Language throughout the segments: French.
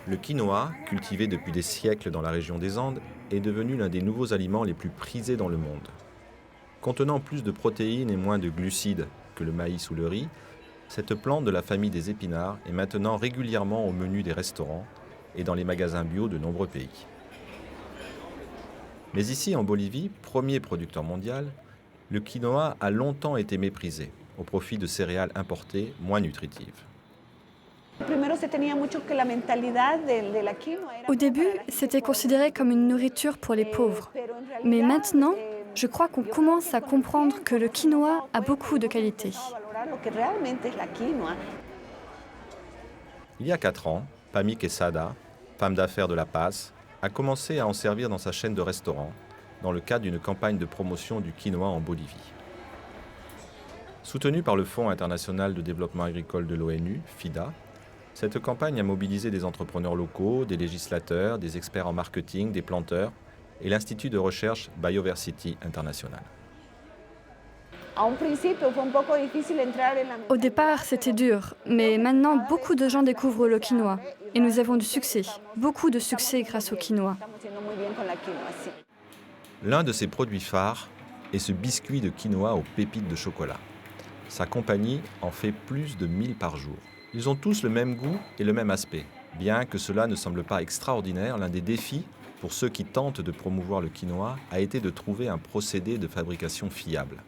Le quinoa, cultivé depuis des siècles dans la région des Andes, est devenu l'un des nouveaux aliments les plus prisés dans le monde. Contenant plus de protéines et moins de glucides que le maïs ou le riz, cette plante de la famille des épinards est maintenant régulièrement au menu des restaurants et dans les magasins bio de nombreux pays. Mais ici, en Bolivie, premier producteur mondial, le quinoa a longtemps été méprisé au profit de céréales importées moins nutritives. Au début, c'était considéré comme une nourriture pour les pauvres. Mais maintenant, je crois qu'on commence à comprendre que le quinoa a beaucoup de qualités. Il y a 4 ans, Pami Quesada, femme d'affaires de La Paz, a commencé à en servir dans sa chaîne de restaurants dans le cadre d'une campagne de promotion du quinoa en Bolivie. Soutenue par le Fonds international de développement agricole de l'ONU, FIDA, cette campagne a mobilisé des entrepreneurs locaux, des législateurs, des experts en marketing, des planteurs et l'Institut de recherche Bioversity International. Au départ, c'était dur, mais maintenant, beaucoup de gens découvrent le quinoa. Et nous avons du succès, beaucoup de succès grâce au quinoa. L'un de ses produits phares est ce biscuit de quinoa aux pépites de chocolat. Sa compagnie en fait plus de 1000 par jour. Ils ont tous le même goût et le même aspect. Bien que cela ne semble pas extraordinaire, l'un des défis pour ceux qui tentent de promouvoir le quinoa a été de trouver un procédé de fabrication fiable.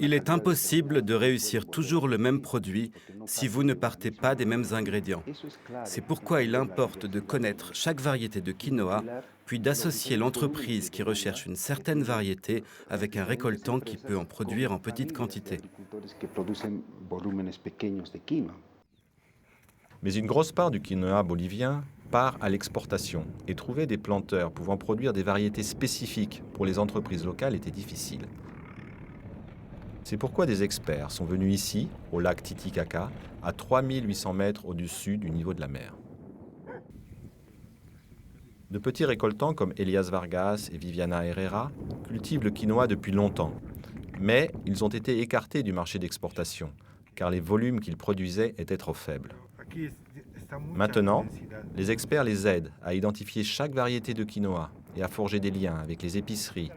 Il est impossible de réussir toujours le même produit si vous ne partez pas des mêmes ingrédients. C'est pourquoi il importe de connaître chaque variété de quinoa, puis d'associer l'entreprise qui recherche une certaine variété avec un récoltant qui peut en produire en petite quantité. Mais une grosse part du quinoa bolivien part à l'exportation et trouver des planteurs pouvant produire des variétés spécifiques pour les entreprises locales était difficile. C'est pourquoi des experts sont venus ici, au lac Titicaca, à 3800 mètres au-dessus du niveau de la mer. De petits récoltants comme Elias Vargas et Viviana Herrera cultivent le quinoa depuis longtemps, mais ils ont été écartés du marché d'exportation, car les volumes qu'ils produisaient étaient trop faibles. Maintenant, les experts les aident à identifier chaque variété de quinoa et à forger des liens avec les épiceries,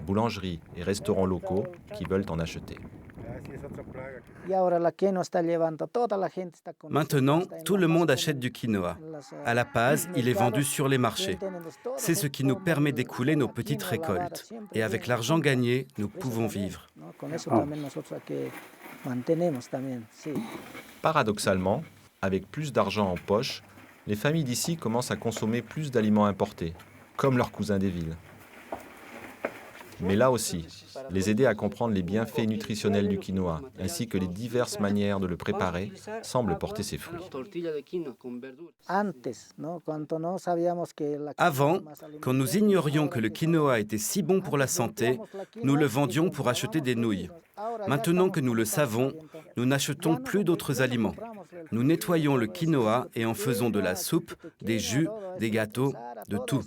boulangeries et restaurants locaux qui veulent en acheter. Maintenant, tout le monde achète du quinoa. À La Paz, il est vendu sur les marchés. C'est ce qui nous permet d'écouler nos petites récoltes. Et avec l'argent gagné, nous pouvons vivre. Paradoxalement, avec plus d'argent en poche, les familles d'ici commencent à consommer plus d'aliments importés, comme leurs cousins des villes. Mais là aussi, les aider à comprendre les bienfaits nutritionnels du quinoa, ainsi que les diverses manières de le préparer, semble porter ses fruits. Avant, quand nous ignorions que le quinoa était si bon pour la santé, nous le vendions pour acheter des nouilles. Maintenant que nous le savons, nous n'achetons plus d'autres aliments. Nous nettoyons le quinoa et en faisons de la soupe, des jus, des gâteaux, de tout.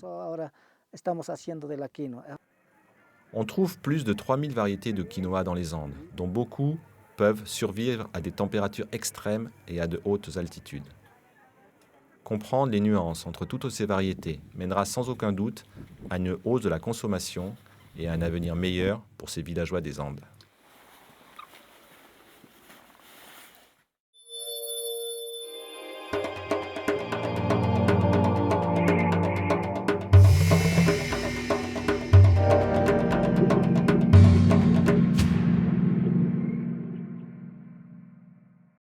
On trouve plus de 3000 variétés de quinoa dans les Andes, dont beaucoup peuvent survivre à des températures extrêmes et à de hautes altitudes. Comprendre les nuances entre toutes ces variétés mènera sans aucun doute à une hausse de la consommation et à un avenir meilleur pour ces villageois des Andes.